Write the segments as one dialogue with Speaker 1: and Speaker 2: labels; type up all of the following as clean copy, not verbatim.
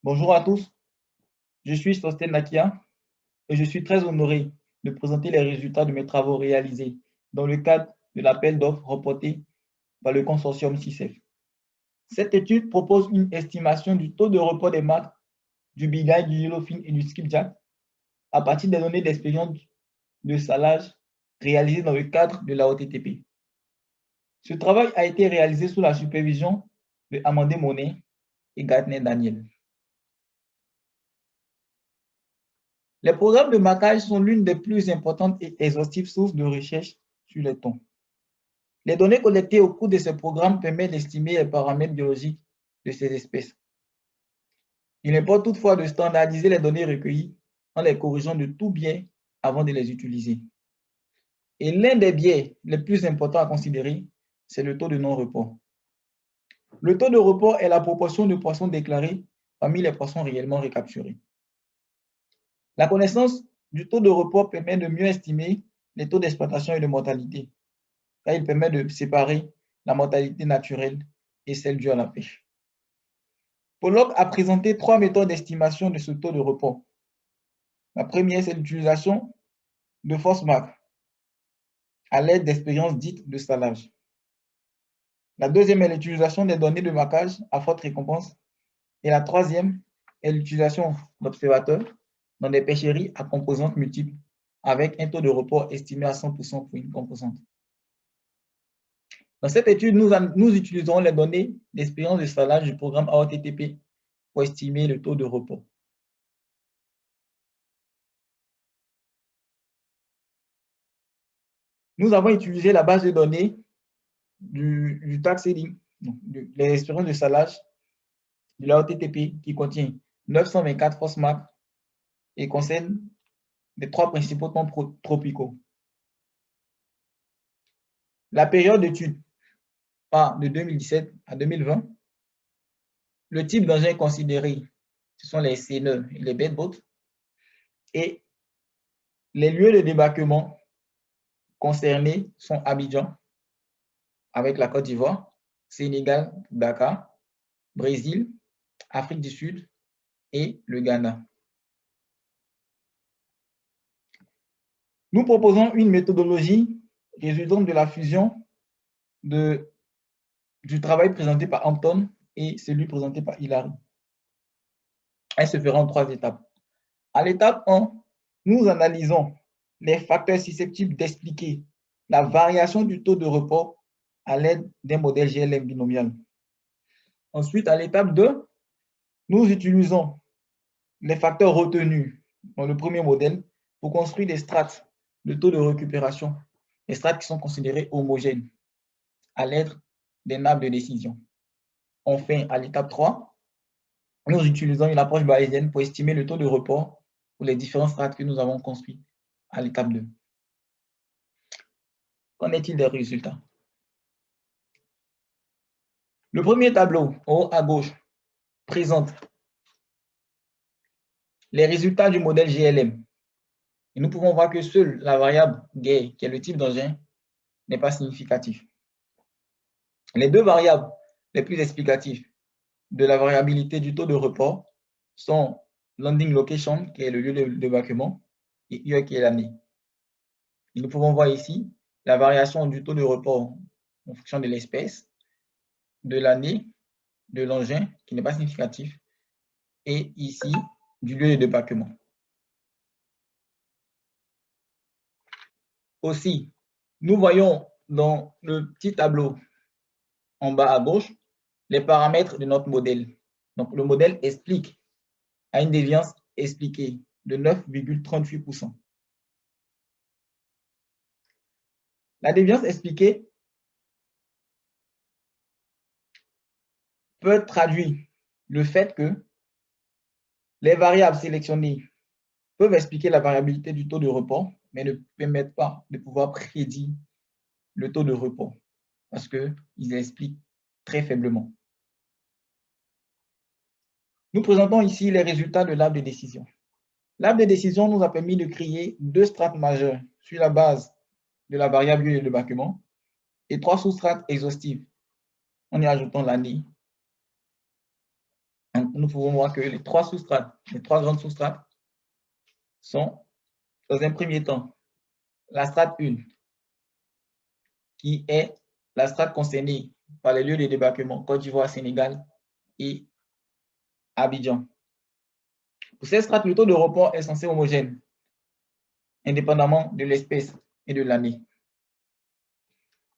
Speaker 1: Bonjour à tous, je suis Sosten Nakia et je suis très honoré de présenter les résultats de mes travaux réalisés dans le cadre de l'appel d'offres reporté par le consortium CICEF. Cette étude propose une estimation du taux de report des marques du bigai, du yellowfin et du skipjack à partir des données d'expérience de salage réalisées dans le cadre de la OTTP. Ce travail a été réalisé sous la supervision de Amandé Monet et Gardner Daniel. Les programmes de marquage sont l'une des plus importantes et exhaustives sources de recherche sur les thons. Les données collectées au cours de ces programmes permettent d'estimer les paramètres biologiques de ces espèces. Il importe toutefois de standardiser les données recueillies en les corrigeant de tout biais avant de les utiliser. Et l'un des biais les plus importants à considérer, c'est le taux de non-report. Le taux de report est la proportion de poissons déclarés parmi les poissons réellement recapturés. La connaissance du taux de report permet de mieux estimer les taux d'exploitation et de mortalité, car il permet de séparer la mortalité naturelle et celle due à la pêche. Pollock a présenté 3 méthodes d'estimation de ce taux de report. La première, c'est l'utilisation de force marque à l'aide d'expériences dites de salage. La deuxième est l'utilisation des données de marquage à forte récompense. Et la troisième est l'utilisation d'observateurs dans des pêcheries à composantes multiples avec un taux de report estimé à 100% pour une composante. Dans cette étude, nous utiliserons les données d'expérience de salage du programme AOTTP pour estimer le taux de report. Nous avons utilisé la base de données du TaxEding, les expériences de salage de l'AOTTP qui contient 924 force marques et concerne les 3 principaux thons tropicaux. La période d'étude part de 2017 à 2020. Le type d'engin considéré, ce sont les seineurs et les bedboats. Et les lieux de débarquement concernés sont Abidjan, avec la Côte d'Ivoire, Sénégal, Dakar, Brésil, Afrique du Sud et le Ghana. Nous proposons une méthodologie résultant de la fusion du travail présenté par Anton et celui présenté par Hilary. Elle se fera en 3 étapes. À l'étape 1, nous analysons les facteurs susceptibles d'expliquer la variation du taux de report à l'aide d'un modèle GLM binomial. Ensuite, à l'étape 2, nous utilisons les facteurs retenus dans le premier modèle pour construire des strates de taux de récupération, des strates qui sont considérées homogènes à l'aide des nappes de décision. Enfin, à l'étape 3, nous utilisons une approche bayésienne pour estimer le taux de report pour les différents strates que nous avons construits à l'étape 2. Qu'en est-il des résultats? Le premier tableau, en haut à gauche, présente les résultats du modèle GLM. Et nous pouvons voir que seule la variable gay, qui est le type d'engin, n'est pas significative. Les 2 variables les plus explicatives de la variabilité du taux de report sont landing location, qui est le lieu de débarquement, et UE, qui est l'année. Et nous pouvons voir ici la variation du taux de report en fonction de l'espèce, de l'année, de l'engin, qui n'est pas significatif, et ici, du lieu de débarquement. Aussi, nous voyons dans le petit tableau en bas à gauche les paramètres de notre modèle. Donc, le modèle explique à une déviance expliquée de 9,38%. La déviance expliquée peut traduire le fait que les variables sélectionnées peuvent expliquer la variabilité du taux de report, mais ne permettent pas de pouvoir prédire le taux de report parce qu'ils expliquent très faiblement. Nous présentons ici les résultats de l'arbre de décision. L'arbre de décision nous a permis de créer 2 strates majeures sur la base de la variable lieu de débarquement et 3 sous-strates exhaustives en y ajoutant l'année, en nous pouvons voir que les trois sous-strates, les trois grandes sous-strates sont, dans un premier temps, la strate 1, qui est la strate concernée par les lieux de débarquement Côte d'Ivoire, Sénégal et Abidjan. Pour cette strate, le taux de report est censé homogène, indépendamment de l'espèce et de l'année.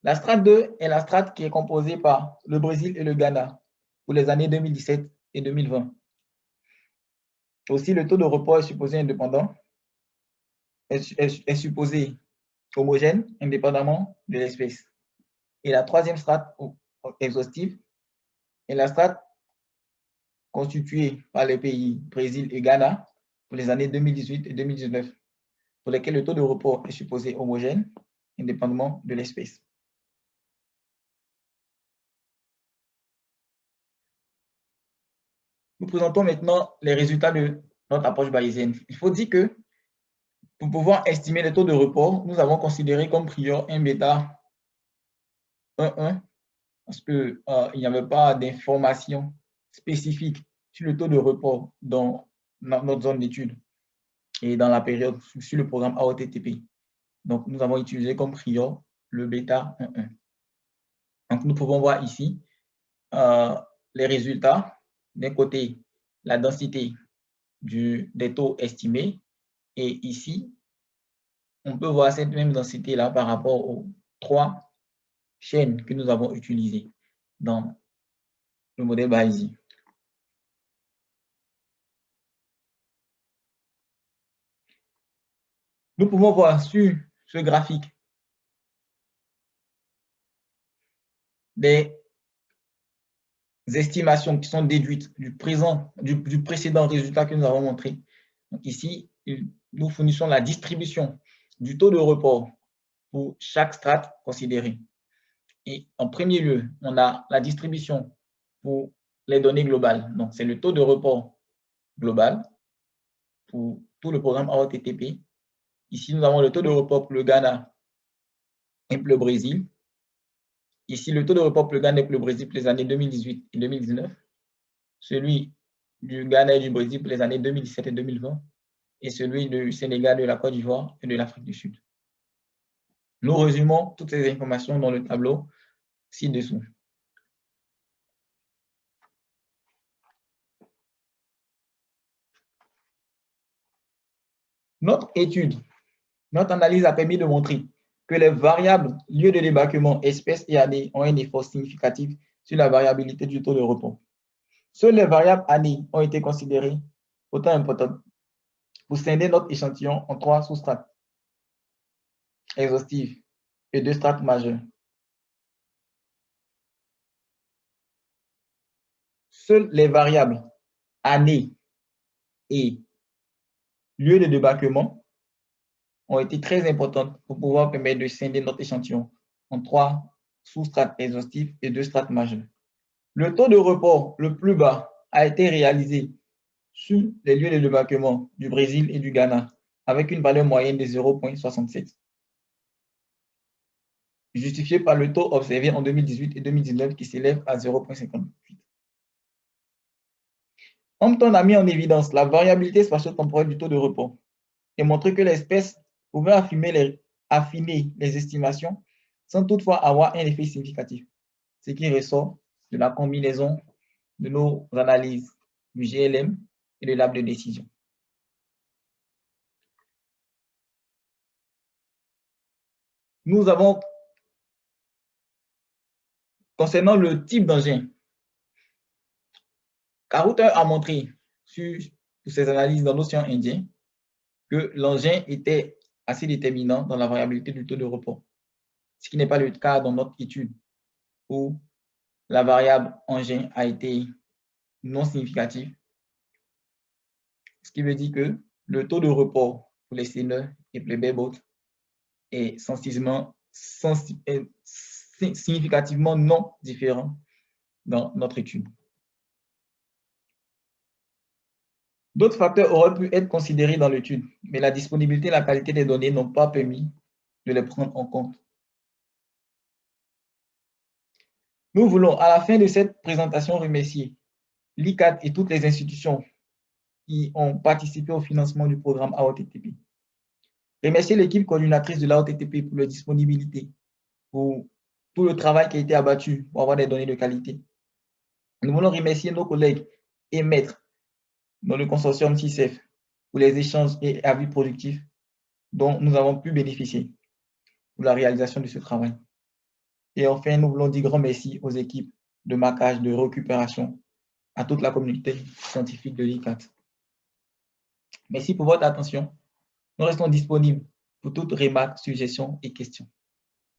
Speaker 1: La strate 2 est la strate qui est composée par le Brésil et le Ghana pour les années 2017 et 2020. Aussi, le taux de report est supposé indépendant, est supposé homogène, indépendamment de l'espèce. Et la troisième strate exhaustive est la strate constituée par les pays Brésil et Ghana pour les années 2018 et 2019, pour lesquels le taux de report est supposé homogène, indépendamment de l'espèce. Nous présentons maintenant les résultats de notre approche bayésienne. Il faut dire que pour pouvoir estimer le taux de report, nous avons considéré comme prior un bêta 1,1 parce qu'il n'y avait pas d'informations spécifiques sur le taux de report dans notre zone d'étude et dans la période sur le programme AOTTP. Donc, nous avons utilisé comme prior le bêta 1,1. Donc, nous pouvons voir ici les résultats. D'un côté, la densité des taux estimés. Et ici, on peut voir cette même densité-là par rapport aux trois chaînes que nous avons utilisées dans le modèle bayésien. Nous pouvons voir sur ce graphique des estimations qui sont déduites du précédent résultat que nous avons montré. Donc ici, nous fournissons la distribution du taux de report pour chaque strate considérée. Et en premier lieu, on a la distribution pour les données globales. Donc, c'est le taux de report global pour tout le programme AOTTP. Ici, nous avons le taux de report pour le Ghana et pour le Brésil. Ici, le taux de report pour le Ghana et pour le Brésil pour les années 2018 et 2019. Celui du Ghana et du Brésil pour les années 2017 et 2020. Et celui du Sénégal, de la Côte d'Ivoire et de l'Afrique du Sud. Nous résumons toutes ces informations dans le tableau ci-dessous. Notre étude, notre analyse a permis de montrer que les variables lieu de débarquement, espèces et années ont un effort significatif sur la variabilité du taux de report. Seules les variables années ont été considérées autant importantes pour scinder notre échantillon en trois sous-strates exhaustives et deux strates majeures. Seules les variables année et lieu de débarquement ont été très importantes pour pouvoir permettre de scinder notre échantillon en trois sous-strates exhaustives et deux strates majeures. Le taux de report le plus bas a été réalisé sur les lieux de débarquement du Brésil et du Ghana, avec une valeur moyenne de 0,67, justifié par le taux observé en 2018 et 2019 qui s'élève à 0,58. Hampton a mis en évidence la variabilité spatio-temporelle du taux de report et montré que l'espèce pouvait affiner les estimations sans toutefois avoir un effet significatif, ce qui ressort de la combinaison de nos analyses du GLM et de l'arbre de décision. Nous avons, concernant le type d'engin, Caruter a montré sur ses analyses dans l'océan Indien que l'engin était assez déterminant dans la variabilité du taux de report, ce qui n'est pas le cas dans notre étude où la variable engin a été non significative, ce qui veut dire que le taux de report pour les seineurs et pour les bareboats est significativement non différent dans notre étude. D'autres facteurs auraient pu être considérés dans l'étude, mais la disponibilité et la qualité des données n'ont pas permis de les prendre en compte. Nous voulons, à la fin de cette présentation, remercier l'ICAT et toutes les institutions qui ont participé au financement du programme AOTTP. Remercier l'équipe coordinatrice de l'AOTTP pour leur disponibilité, pour tout le travail qui a été abattu pour avoir des données de qualité. Nous voulons remercier nos collègues et maîtres dans le consortium CICEF pour les échanges et avis productifs dont nous avons pu bénéficier pour la réalisation de ce travail. Et enfin, nous voulons dire grand merci aux équipes de marquage, de récupération, à toute la communauté scientifique de l'ICAT. Merci pour votre attention. Nous restons disponibles pour toute remarque, suggestion et questions.